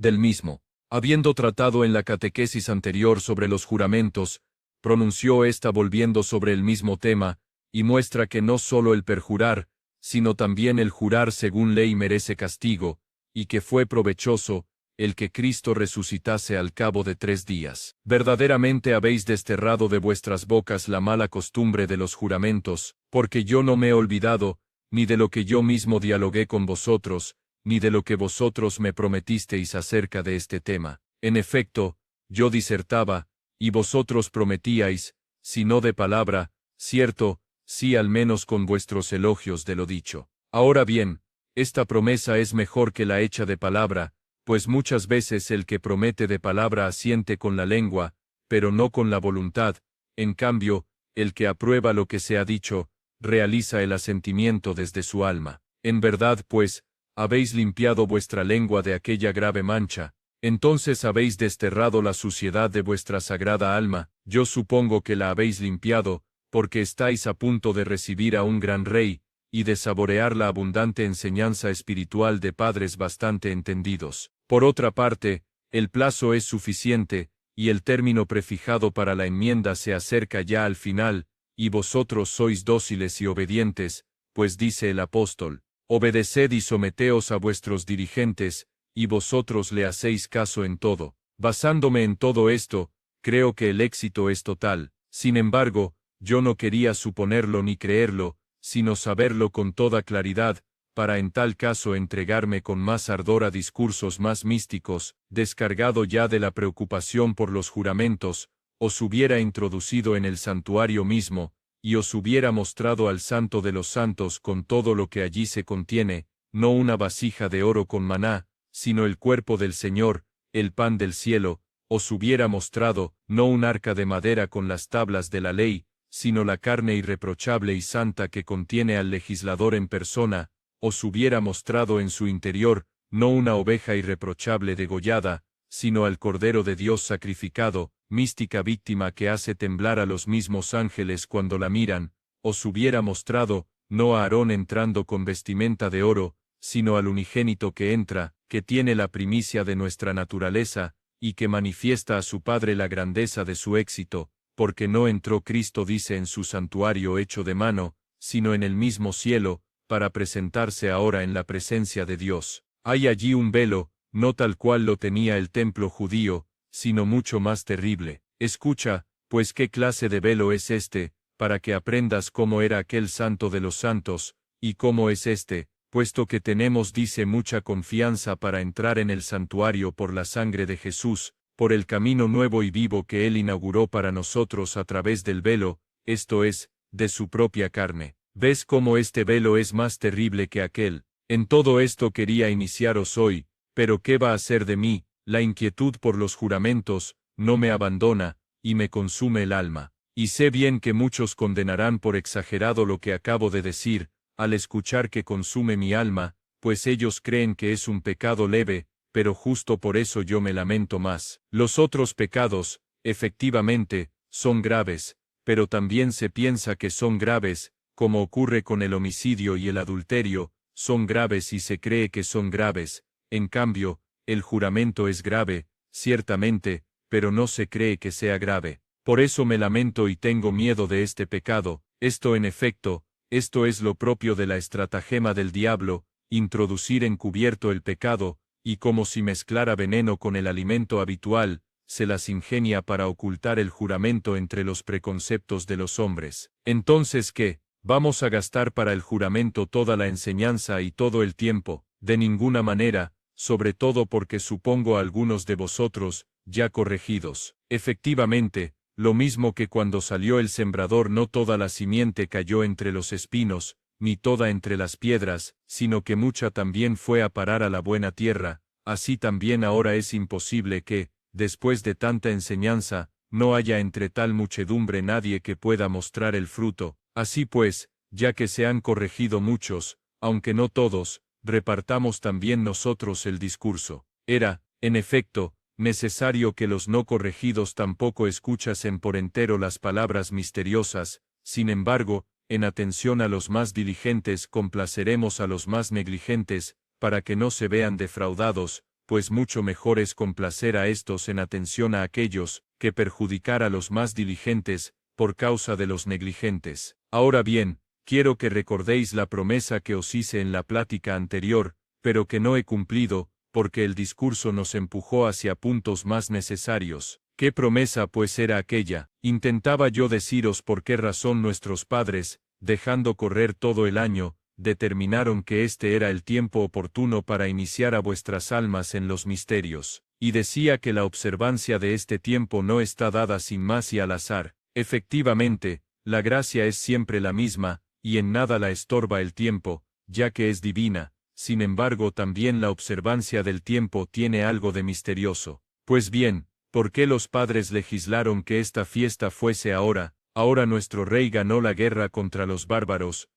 del mismo. Habiendo tratado en la catequesis anterior sobre los juramentos, pronunció esta volviendo sobre el mismo tema, y muestra que no sólo el perjurar, sino también el jurar según ley merece castigo, y que fue provechoso, el que Cristo resucitase al cabo de 3 días. Verdaderamente habéis desterrado de vuestras bocas la mala costumbre de los juramentos, porque yo no me he olvidado, ni de lo que yo mismo dialogué con vosotros, ni de lo que vosotros me prometisteis acerca de este tema. En efecto, yo disertaba, y vosotros prometíais, si no de palabra, cierto, sí al menos con vuestros elogios de lo dicho. Ahora bien, esta promesa es mejor que la hecha de palabra, pues muchas veces el que promete de palabra asiente con la lengua, pero no con la voluntad, en cambio, el que aprueba lo que se ha dicho, realiza el asentimiento desde su alma. En verdad, pues, habéis limpiado vuestra lengua de aquella grave mancha, entonces habéis desterrado la suciedad de vuestra sagrada alma. Yo supongo que la habéis limpiado, porque estáis a punto de recibir a un gran rey, y de saborear la abundante enseñanza espiritual de padres bastante entendidos. Por otra parte, el plazo es suficiente, y el término prefijado para la enmienda se acerca ya al final, y vosotros sois dóciles y obedientes, pues dice el apóstol, obedeced y someteos a vuestros dirigentes, y vosotros le hacéis caso en todo. Basándome en todo esto, creo que el éxito es total. Sin embargo, yo no quería suponerlo ni creerlo, sino saberlo con toda claridad, para en tal caso entregarme con más ardor a discursos más místicos, descargado ya de la preocupación por los juramentos, os hubiera introducido en el santuario mismo, y os hubiera mostrado al Santo de los Santos con todo lo que allí se contiene, no una vasija de oro con maná, sino el cuerpo del Señor, el pan del cielo, os hubiera mostrado, no un arca de madera con las tablas de la ley, sino la carne irreprochable y santa que contiene al legislador en persona, os hubiera mostrado en su interior, no una oveja irreprochable degollada, sino al Cordero de Dios sacrificado, mística víctima que hace temblar a los mismos ángeles cuando la miran, os hubiera mostrado, no a Aarón entrando con vestimenta de oro, sino al unigénito que entra, que tiene la primicia de nuestra naturaleza, y que manifiesta a su Padre la grandeza de su éxito, porque no entró Cristo dice en su santuario hecho de mano, sino en el mismo cielo, para presentarse ahora en la presencia de Dios. Hay allí un velo, no tal cual lo tenía el templo judío, sino mucho más terrible. Escucha, pues qué clase de velo es este, para que aprendas cómo era aquel santo de los santos, y cómo es este, puesto que tenemos dice mucha confianza para entrar en el santuario por la sangre de Jesús, por el camino nuevo y vivo que Él inauguró para nosotros a través del velo, esto es, de su propia carne. ¿Ves cómo este velo es más terrible que aquel? En todo esto quería iniciaros hoy, pero ¿qué va a ser de mí? La inquietud por los juramentos no me abandona, y me consume el alma. Y sé bien que muchos condenarán por exagerado lo que acabo de decir, al escuchar que consume mi alma, pues ellos creen que es un pecado leve, pero justo por eso yo me lamento más. Los otros pecados, efectivamente, son graves, pero también se piensa que son graves, como ocurre con el homicidio y el adulterio, son graves y se cree que son graves. En cambio, el juramento es grave, ciertamente, pero no se cree que sea grave. Por eso me lamento y tengo miedo de este pecado. Esto en efecto, esto es lo propio de la estratagema del diablo, introducir encubierto el pecado, y como si mezclara veneno con el alimento habitual, se las ingenia para ocultar el juramento entre los preconceptos de los hombres. Entonces, ¿qué? ¿Vamos a gastar para el juramento toda la enseñanza y todo el tiempo? De ninguna manera, sobre todo porque supongo a algunos de vosotros, ya corregidos. Efectivamente, lo mismo que cuando salió el sembrador no toda la simiente cayó entre los espinos, ni toda entre las piedras, sino que mucha también fue a parar a la buena tierra, así también ahora es imposible que, después de tanta enseñanza, no haya entre tal muchedumbre nadie que pueda mostrar el fruto. Así pues, ya que se han corregido muchos, aunque no todos, repartamos también nosotros el discurso. Era, en efecto, necesario que los no corregidos tampoco escuchasen por entero las palabras misteriosas, sin embargo, en atención a los más diligentes complaceremos a los más negligentes, para que no se vean defraudados, pues mucho mejor es complacer a estos en atención a aquellos, que perjudicar a los más diligentes, por causa de los negligentes. Ahora bien, quiero que recordéis la promesa que os hice en la plática anterior, pero que no he cumplido, porque el discurso nos empujó hacia puntos más necesarios. ¿Qué promesa pues era aquella? Intentaba yo deciros por qué razón nuestros padres, dejando correr todo el año, determinaron que este era el tiempo oportuno para iniciar a vuestras almas en los misterios, y decía que la observancia de este tiempo no está dada sin más y al azar. Efectivamente, la gracia es siempre la misma, y en nada la estorba el tiempo, ya que es divina. Sin embargo, también la observancia del tiempo tiene algo de misterioso. Pues bien, ¿por qué los padres legislaron que esta fiesta fuese ahora? Ahora nuestro rey ganó la guerra contra los bárbaros,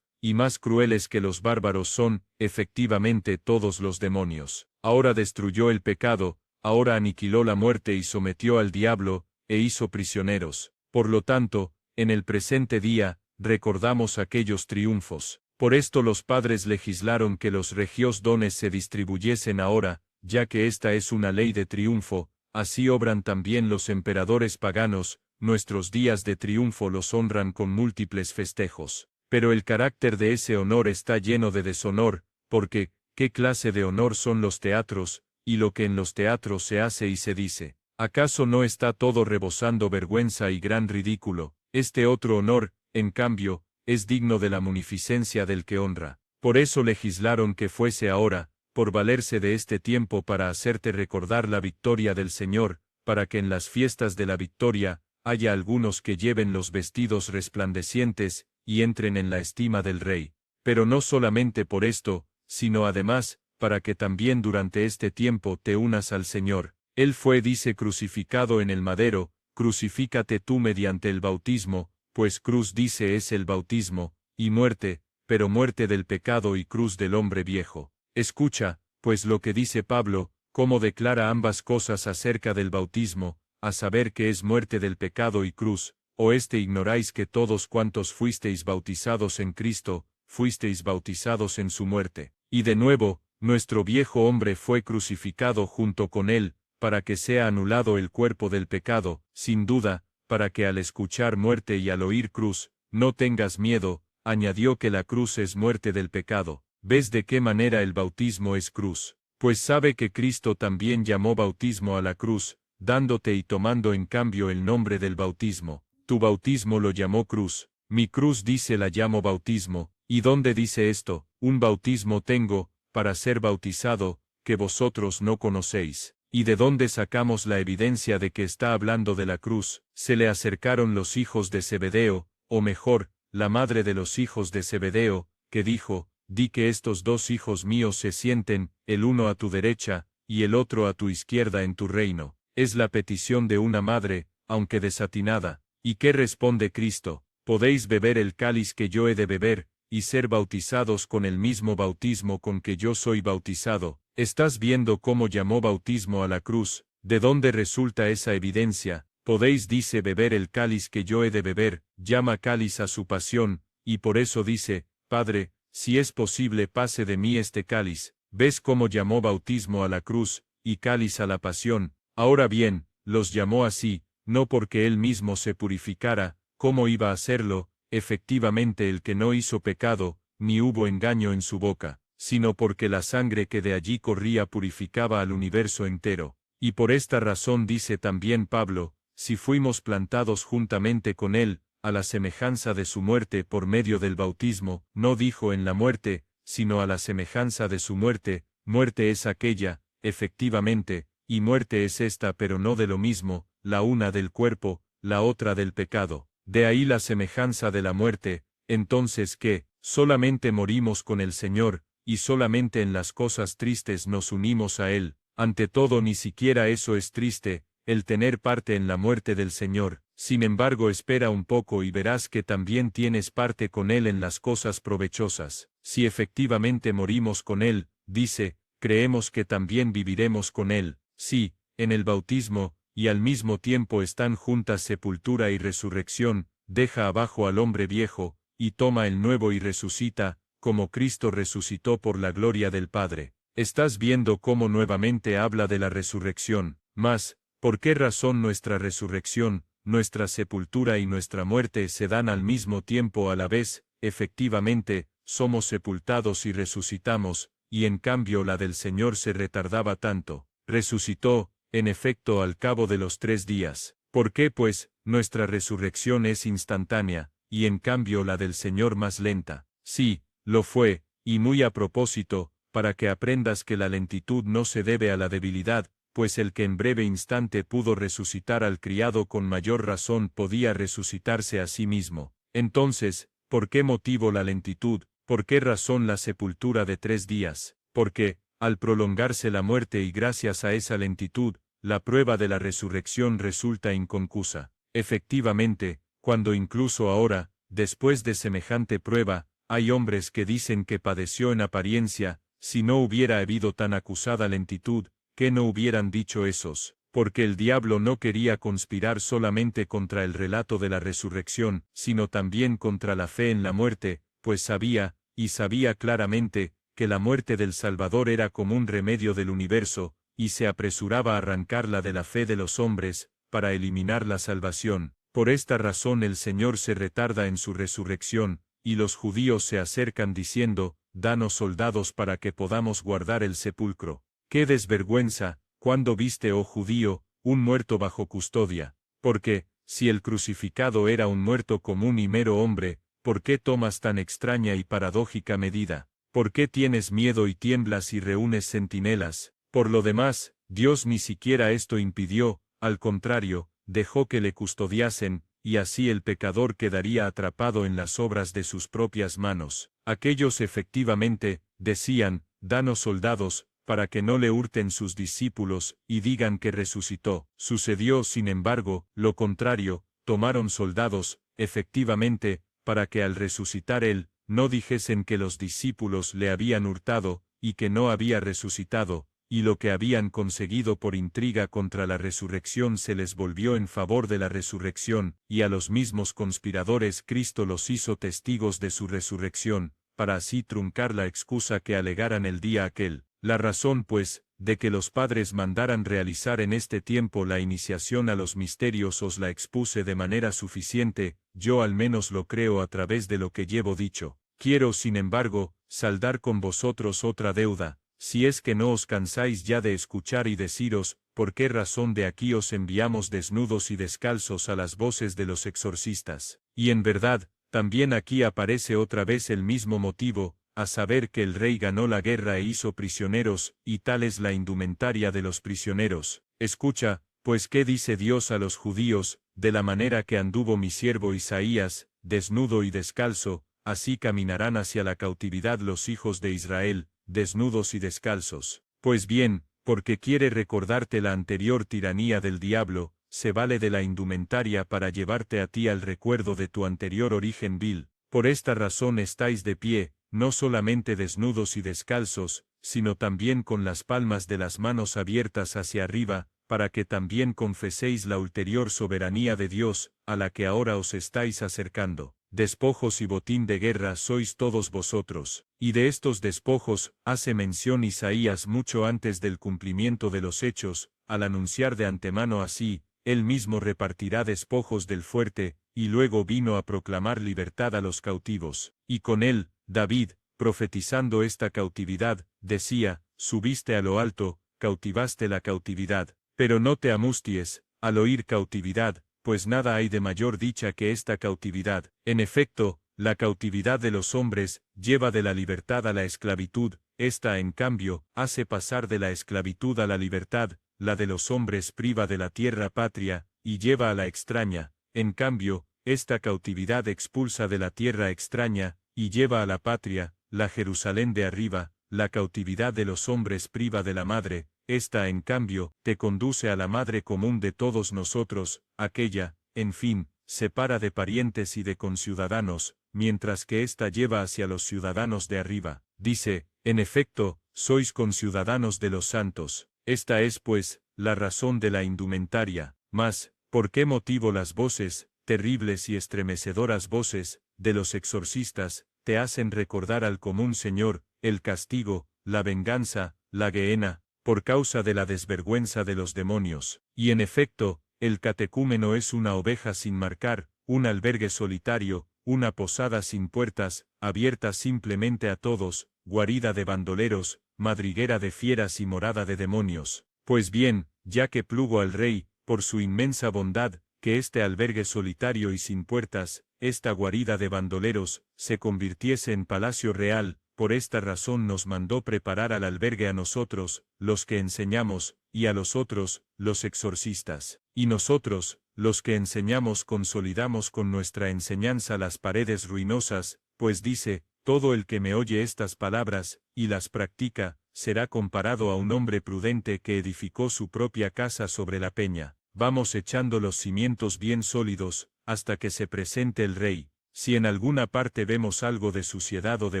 y más crueles que los bárbaros son, efectivamente, todos los demonios. Ahora destruyó el pecado, ahora aniquiló la muerte y sometió al diablo, e hizo prisioneros. Por lo tanto, en el presente día, recordamos aquellos triunfos. Por esto los padres legislaron que los regios dones se distribuyesen ahora, ya que esta es una ley de triunfo, así obran también los emperadores paganos, nuestros días de triunfo los honran con múltiples festejos. Pero el carácter de ese honor está lleno de deshonor, porque, ¿qué clase de honor son los teatros, y lo que en los teatros se hace y se dice? ¿Acaso no está todo rebosando vergüenza y gran ridículo? Este otro honor, en cambio, es digno de la munificencia del que honra. Por eso legislaron que fuese ahora, por valerse de este tiempo para hacerte recordar la victoria del Señor, para que en las fiestas de la victoria, haya algunos que lleven los vestidos resplandecientes, y entren en la estima del Rey. Pero no solamente por esto, sino además, para que también durante este tiempo te unas al Señor. Él fue, dice, crucificado en el madero, crucifícate tú mediante el bautismo, pues cruz, dice, es el bautismo, y muerte, pero muerte del pecado y cruz del hombre viejo. Escucha, pues lo que dice Pablo, cómo declara ambas cosas acerca del bautismo, a saber que es muerte del pecado y cruz. ¿O ignoráis que todos cuantos fuisteis bautizados en Cristo, fuisteis bautizados en su muerte? Y de nuevo, nuestro viejo hombre fue crucificado junto con él, para que sea anulado el cuerpo del pecado, sin duda, para que al escuchar muerte y al oír cruz, no tengas miedo, añadió que la cruz es muerte del pecado. ¿Ves de qué manera el bautismo es cruz? Pues sabe que Cristo también llamó bautismo a la cruz, dándote y tomando en cambio el nombre del bautismo. Tu bautismo lo llamó cruz, mi cruz, dice, la llamo bautismo. ¿Y dónde dice esto? Un bautismo tengo, para ser bautizado, que vosotros no conocéis. ¿Y de dónde sacamos la evidencia de que está hablando de la cruz? Se le acercaron los hijos de Zebedeo, o mejor, la madre de los hijos de Zebedeo, que dijo: di que estos dos hijos míos se sienten, el uno a tu derecha, y el otro a tu izquierda en tu reino. Es la petición de una madre, aunque desatinada. ¿Y qué responde Cristo? Podéis beber el cáliz que yo he de beber, y ser bautizados con el mismo bautismo con que yo soy bautizado. ¿Estás viendo cómo llamó bautismo a la cruz? ¿De dónde resulta esa evidencia? Podéis, dice, beber el cáliz que yo he de beber, llama cáliz a su pasión, y por eso dice: Padre, si es posible, pase de mí este cáliz. ¿Ves cómo llamó bautismo a la cruz, y cáliz a la pasión? Ahora bien, los llamó así, no porque él mismo se purificara, ¿cómo iba a hacerlo? Efectivamente, el que no hizo pecado, ni hubo engaño en su boca, sino porque la sangre que de allí corría purificaba al universo entero. Y por esta razón dice también Pablo: si fuimos plantados juntamente con él, a la semejanza de su muerte por medio del bautismo, no dijo en la muerte, sino a la semejanza de su muerte. Muerte es aquella, efectivamente, y muerte es esta, pero no de lo mismo, la una del cuerpo, la otra del pecado. De ahí la semejanza de la muerte. Entonces, ¿qué? Solamente morimos con el Señor, y solamente en las cosas tristes nos unimos a Él. Ante todo, ni siquiera eso es triste, el tener parte en la muerte del Señor. Sin embargo, espera un poco y verás que también tienes parte con Él en las cosas provechosas. Si efectivamente morimos con Él, dice, creemos que también viviremos con Él. Sí, en el bautismo, y al mismo tiempo están juntas sepultura y resurrección. Deja abajo al hombre viejo, y toma el nuevo y resucita, como Cristo resucitó por la gloria del Padre. Estás viendo cómo nuevamente habla de la resurrección. Mas, ¿por qué razón nuestra resurrección, nuestra sepultura y nuestra muerte se dan al mismo tiempo a la vez? Efectivamente, somos sepultados y resucitamos, y en cambio la del Señor se retardaba tanto. Resucitó, en efecto, al cabo de los 3 días. ¿Por qué, pues, nuestra resurrección es instantánea, y en cambio la del Señor más lenta? Sí, lo fue, y muy a propósito, para que aprendas que la lentitud no se debe a la debilidad, pues el que en breve instante pudo resucitar al criado con mayor razón podía resucitarse a sí mismo. Entonces, ¿por qué motivo la lentitud? ¿Por qué razón la sepultura de 3 días? Porque, al prolongarse la muerte y gracias a esa lentitud, la prueba de la resurrección resulta inconcusa. Efectivamente, cuando incluso ahora, después de semejante prueba, hay hombres que dicen que padeció en apariencia, si no hubiera habido tan acusada lentitud, ¿qué no hubieran dicho esos? Porque el diablo no quería conspirar solamente contra el relato de la resurrección, sino también contra la fe en la muerte, pues sabía, y sabía claramente, que la muerte del Salvador era como un remedio del universo, y se apresuraba a arrancarla de la fe de los hombres, para eliminar la salvación. Por esta razón el Señor se retarda en su resurrección, y los judíos se acercan diciendo, danos soldados para que podamos guardar el sepulcro. ¡Qué desvergüenza, cuando viste, oh judío, un muerto bajo custodia! Porque, si el crucificado era un muerto común y mero hombre, ¿por qué tomas tan extraña y paradójica medida? ¿Por qué tienes miedo y tiemblas y reúnes centinelas? Por lo demás, Dios ni siquiera esto impidió, al contrario, dejó que le custodiasen, y así el pecador quedaría atrapado en las obras de sus propias manos. Aquellos efectivamente, decían, danos soldados, para que no le hurten sus discípulos, y digan que resucitó. Sucedió, sin embargo, lo contrario, tomaron soldados, efectivamente, para que al resucitar él, no dijesen que los discípulos le habían hurtado, y que no había resucitado, y lo que habían conseguido por intriga contra la resurrección se les volvió en favor de la resurrección, y a los mismos conspiradores Cristo los hizo testigos de su resurrección, para así truncar la excusa que alegaran el día aquel. La razón, pues, de que los padres mandaran realizar en este tiempo la iniciación a los misterios os la expuse de manera suficiente, yo al menos lo creo a través de lo que llevo dicho. Quiero, sin embargo, saldar con vosotros otra deuda, si es que no os cansáis ya de escuchar y deciros, ¿por qué razón de aquí os enviamos desnudos y descalzos a las voces de los exorcistas? Y en verdad, también aquí aparece otra vez el mismo motivo, a saber que el rey ganó la guerra e hizo prisioneros, y tal es la indumentaria de los prisioneros. Escucha, pues qué dice Dios a los judíos, de la manera que anduvo mi siervo Isaías, desnudo y descalzo, así caminarán hacia la cautividad los hijos de Israel, desnudos y descalzos. Pues bien, porque quiere recordarte la anterior tiranía del diablo, se vale de la indumentaria para llevarte a ti al recuerdo de tu anterior origen vil. Por esta razón estáis de pie, no solamente desnudos y descalzos, sino también con las palmas de las manos abiertas hacia arriba, para que también confeséis la ulterior soberanía de Dios, a la que ahora os estáis acercando. Despojos y botín de guerra sois todos vosotros, y de estos despojos hace mención Isaías mucho antes del cumplimiento de los hechos, al anunciar de antemano así, él mismo repartirá despojos del fuerte, y luego vino a proclamar libertad a los cautivos, y con él, David, profetizando esta cautividad, decía, subiste a lo alto, cautivaste la cautividad, pero no te amusties, al oír cautividad, pues nada hay de mayor dicha que esta cautividad. En efecto, la cautividad de los hombres lleva de la libertad a la esclavitud, esta en cambio, hace pasar de la esclavitud a la libertad, la de los hombres priva de la tierra patria, y lleva a la extraña, en cambio, esta cautividad expulsa de la tierra extraña, y lleva a la patria, la Jerusalén de arriba, la cautividad de los hombres priva de la madre, esta en cambio, te conduce a la madre común de todos nosotros, aquella, en fin, separa de parientes y de conciudadanos, mientras que ésta lleva hacia los ciudadanos de arriba. Dice, en efecto, sois conciudadanos de los santos. Esta es, pues, la razón de la indumentaria. Mas, ¿por qué motivo las voces, terribles y estremecedoras voces, de los exorcistas, te hacen recordar al común Señor, el castigo, la venganza, la Gehenna, por causa de la desvergüenza de los demonios. Y en efecto, el catecúmeno es una oveja sin marcar, un albergue solitario, una posada sin puertas, abierta simplemente a todos, guarida de bandoleros, madriguera de fieras y morada de demonios. Pues bien, ya que plugo al rey, por su inmensa bondad, que este albergue solitario y sin puertas, esta guarida de bandoleros, se convirtiese en palacio real, por esta razón nos mandó preparar al albergue a nosotros, los que enseñamos, y a los otros, los exorcistas. Y nosotros, los que enseñamos, consolidamos con nuestra enseñanza las paredes ruinosas, pues dice, todo el que me oye estas palabras, y las practica, será comparado a un hombre prudente que edificó su propia casa sobre la peña. Vamos echando los cimientos bien sólidos, hasta que se presente el rey. Si en alguna parte vemos algo de suciedad o de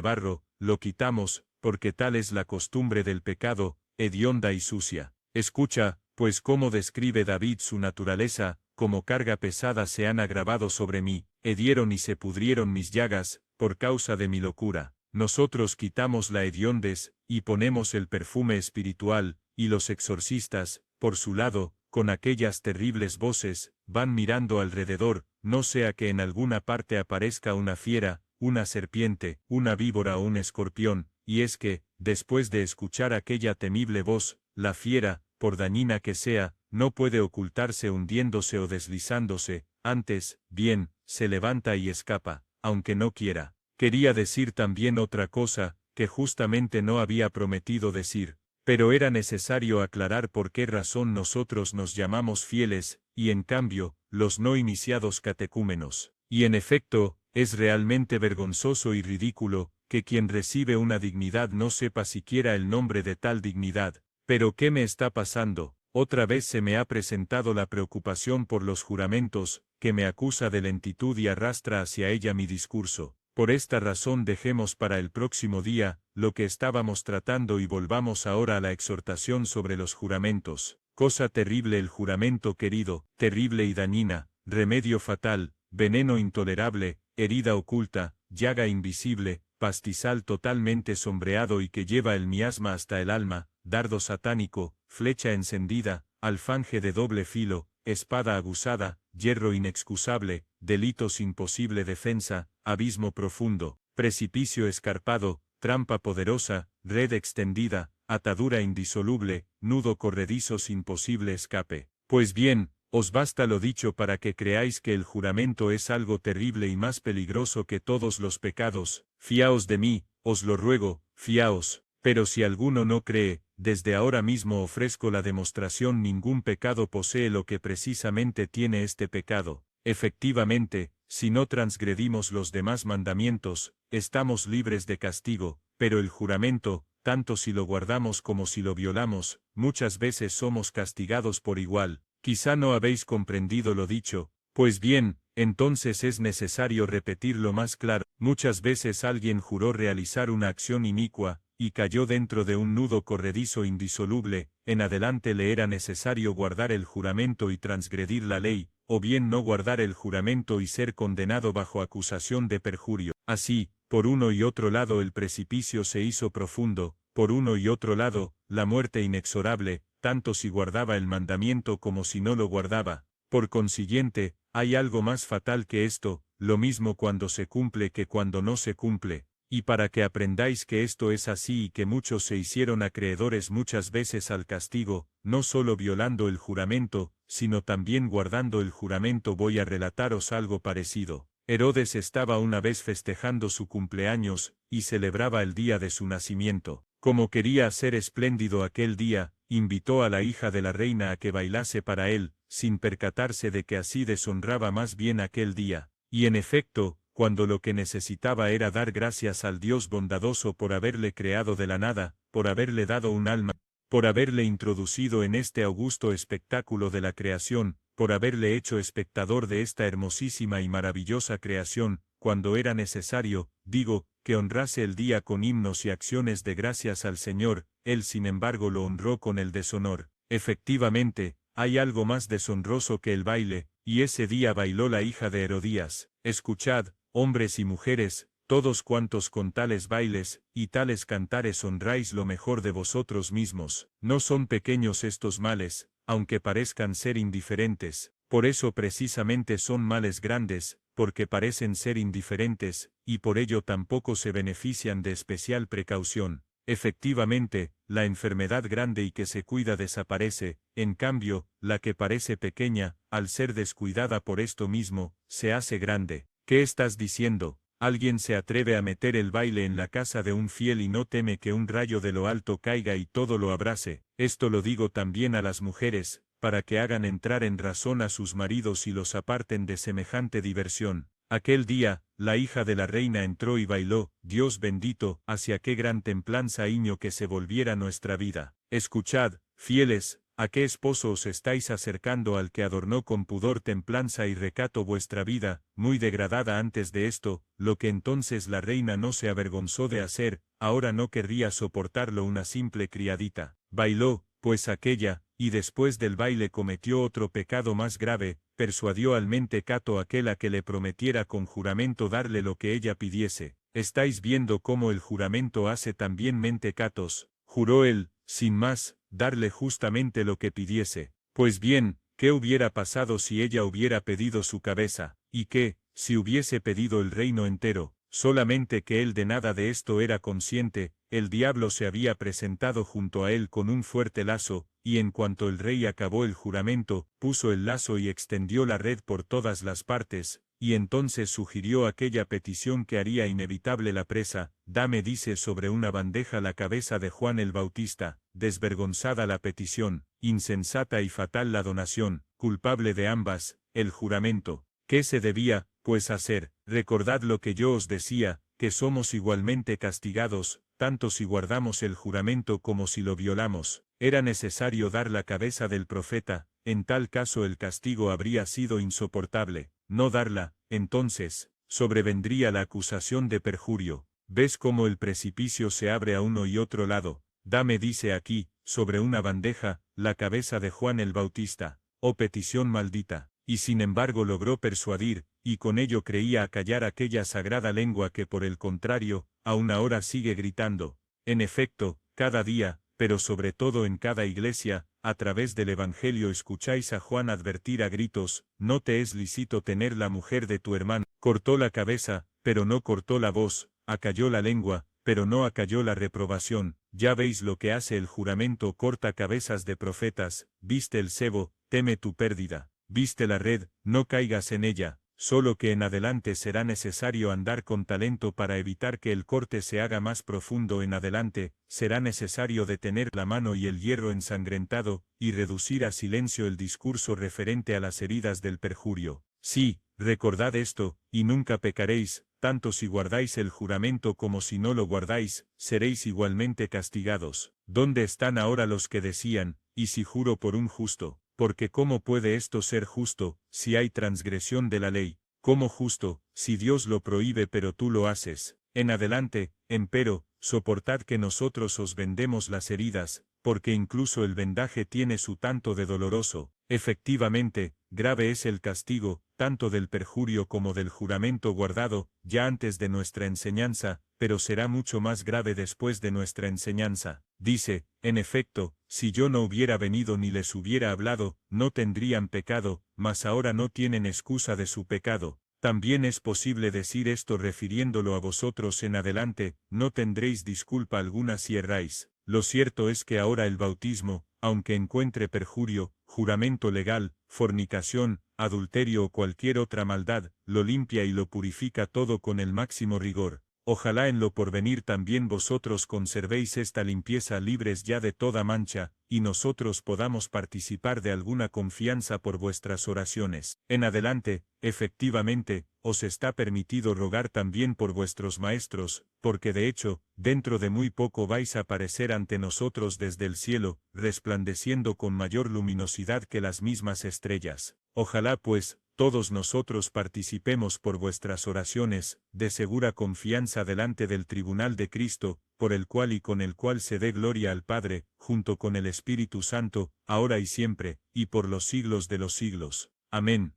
barro, lo quitamos, porque tal es la costumbre del pecado, hedionda y sucia. Escucha, pues cómo describe David su naturaleza, como carga pesada se han agravado sobre mí, hedieron y se pudrieron mis llagas, por causa de mi locura. Nosotros quitamos la hediondez, y ponemos el perfume espiritual, y los exorcistas, por su lado, con aquellas terribles voces, van mirando alrededor, no sea que en alguna parte aparezca una fiera, una serpiente, una víbora o un escorpión, y es que, después de escuchar aquella temible voz, la fiera, por dañina que sea, no puede ocultarse hundiéndose o deslizándose, antes, bien, se levanta y escapa, aunque no quiera. Quería decir también otra cosa, que justamente no había prometido decir. Pero era necesario aclarar por qué razón nosotros nos llamamos fieles, y en cambio, los no iniciados catecúmenos. Y en efecto, es realmente vergonzoso y ridículo, que quien recibe una dignidad no sepa siquiera el nombre de tal dignidad. ¿Pero qué me está pasando? Otra vez se me ha presentado la preocupación por los juramentos, que me acusa de lentitud y arrastra hacia ella mi discurso. Por esta razón dejemos para el próximo día, lo que estábamos tratando y volvamos ahora a la exhortación sobre los juramentos. Cosa terrible el juramento querido, terrible y dañina, remedio fatal, veneno intolerable, herida oculta, llaga invisible, pastizal totalmente sombreado y que lleva el miasma hasta el alma, dardo satánico, flecha encendida, alfanje de doble filo, espada aguzada, hierro inexcusable, delito sin posible defensa, abismo profundo, precipicio escarpado, trampa poderosa, red extendida, atadura indisoluble, nudo corredizo sin posible escape. Pues bien, os basta lo dicho para que creáis que el juramento es algo terrible y más peligroso que todos los pecados. Fiaos de mí, os lo ruego, fiaos. Pero si alguno no cree, desde ahora mismo ofrezco la demostración: ningún pecado posee lo que precisamente tiene este pecado. Efectivamente, si no transgredimos los demás mandamientos, estamos libres de castigo, pero el juramento, tanto si lo guardamos como si lo violamos, muchas veces somos castigados por igual. Quizá no habéis comprendido lo dicho. Pues bien, entonces es necesario repetirlo más claro. Muchas veces alguien juró realizar una acción inicua, y cayó dentro de un nudo corredizo indisoluble. En adelante le era necesario guardar el juramento y transgredir la ley, o bien no guardar el juramento y ser condenado bajo acusación de perjurio. Así, por uno y otro lado el precipicio se hizo profundo, por uno y otro lado, la muerte inexorable, tanto si guardaba el mandamiento como si no lo guardaba. Por consiguiente, hay algo más fatal que esto, lo mismo cuando se cumple que cuando no se cumple. Y para que aprendáis que esto es así y que muchos se hicieron acreedores muchas veces al castigo, no solo violando el juramento, sino también guardando el juramento, voy a relataros algo parecido. Herodes estaba una vez festejando su cumpleaños, y celebraba el día de su nacimiento. Como quería hacer espléndido aquel día, invitó a la hija de la reina a que bailase para él, sin percatarse de que así deshonraba más bien aquel día. Y en efecto, cuando lo que necesitaba era dar gracias al Dios bondadoso por haberle creado de la nada, por haberle dado un alma, por haberle introducido en este augusto espectáculo de la creación, por haberle hecho espectador de esta hermosísima y maravillosa creación, cuando era necesario, digo, que honrase el día con himnos y acciones de gracias al Señor, él sin embargo lo honró con el deshonor. Efectivamente, hay algo más deshonroso que el baile, y ese día bailó la hija de Herodías. Escuchad, hombres y mujeres, todos cuantos con tales bailes, y tales cantares honráis lo mejor de vosotros mismos, no son pequeños estos males, aunque parezcan ser indiferentes, por eso precisamente son males grandes, porque parecen ser indiferentes, y por ello tampoco se benefician de especial precaución. Efectivamente, la enfermedad grande y que se cuida desaparece, en cambio, la que parece pequeña, al ser descuidada por esto mismo, se hace grande. ¿Qué estás diciendo? Alguien se atreve a meter el baile en la casa de un fiel y no teme que un rayo de lo alto caiga y todo lo abrace. Esto lo digo también a las mujeres, para que hagan entrar en razón a sus maridos y los aparten de semejante diversión. Aquel día, la hija de la reina entró y bailó, Dios bendito, hacia qué gran templanza hiño que se volviera nuestra vida. Escuchad, fieles, ¿a qué esposo os estáis acercando al que adornó con pudor, templanza y recato vuestra vida, muy degradada antes de esto, lo que entonces la reina no se avergonzó de hacer, ahora no querría soportarlo una simple criadita? Bailó, pues aquella, y después del baile cometió otro pecado más grave, persuadió al mentecato aquel a que le prometiera con juramento darle lo que ella pidiese. Estáis viendo cómo el juramento hace también mentecatos. Juró él, sin más, darle justamente lo que pidiese. Pues bien, ¿qué hubiera pasado si ella hubiera pedido su cabeza? ¿Y qué, si hubiese pedido el reino entero? Solamente que él de nada de esto era consciente, el diablo se había presentado junto a él con un fuerte lazo, y en cuanto el rey acabó el juramento, puso el lazo y extendió la red por todas las partes, y entonces sugirió aquella petición que haría inevitable la presa: dame, dice, sobre una bandeja la cabeza de Juan el Bautista. Desvergonzada la petición, insensata y fatal la donación, culpable de ambas, el juramento. ¿Qué se debía, pues, hacer? Recordad lo que yo os decía, que somos igualmente castigados, tanto si guardamos el juramento como si lo violamos. Era necesario dar la cabeza del profeta, en tal caso el castigo habría sido insoportable. No darla, entonces, sobrevendría la acusación de perjurio. ¿Ves cómo el precipicio se abre a uno y otro lado? Dame, dice aquí, sobre una bandeja, la cabeza de Juan el Bautista. Oh petición maldita. Y sin embargo logró persuadir, y con ello creía acallar aquella sagrada lengua que por el contrario, aún ahora sigue gritando. En efecto, cada día, pero sobre todo en cada iglesia, a través del Evangelio escucháis a Juan advertir a gritos: no te es lícito tener la mujer de tu hermano. Cortó la cabeza, pero no cortó la voz, acalló la lengua, pero no acalló la reprobación. Ya veis lo que hace el juramento: corta cabezas de profetas. Viste el cebo, teme tu pérdida. Viste la red, no caigas en ella, solo que en adelante será necesario andar con talento para evitar que el corte se haga más profundo. En adelante, será necesario detener la mano y el hierro ensangrentado, y reducir a silencio el discurso referente a las heridas del perjurio. Sí, recordad esto, y nunca pecaréis, tanto si guardáis el juramento como si no lo guardáis, seréis igualmente castigados. ¿Dónde están ahora los que decían: y si juro por un justo? Porque ¿cómo puede esto ser justo, si hay transgresión de la ley? ¿Cómo justo, si Dios lo prohíbe pero tú lo haces? En adelante, empero, soportad que nosotros os vendemos las heridas, porque incluso el vendaje tiene su tanto de doloroso. Efectivamente, grave es el castigo, tanto del perjurio como del juramento guardado, ya antes de nuestra enseñanza, pero será mucho más grave después de nuestra enseñanza. Dice, en efecto, si yo no hubiera venido ni les hubiera hablado, no tendrían pecado, mas ahora no tienen excusa de su pecado. También es posible decir esto refiriéndolo a vosotros en adelante: no tendréis disculpa alguna si erráis. Lo cierto es que ahora el bautismo, aunque encuentre perjurio, juramento legal, fornicación, adulterio o cualquier otra maldad, lo limpia y lo purifica todo con el máximo rigor. Ojalá en lo porvenir también vosotros conservéis esta limpieza, libres ya de toda mancha, y nosotros podamos participar de alguna confianza por vuestras oraciones. En adelante, efectivamente, os está permitido rogar también por vuestros maestros, porque de hecho, dentro de muy poco vais a aparecer ante nosotros desde el cielo, resplandeciendo con mayor luminosidad que las mismas estrellas. Ojalá pues, todos nosotros participemos por vuestras oraciones, de segura confianza delante del tribunal de Cristo, por el cual y con el cual se dé gloria al Padre, junto con el Espíritu Santo, ahora y siempre, y por los siglos de los siglos. Amén.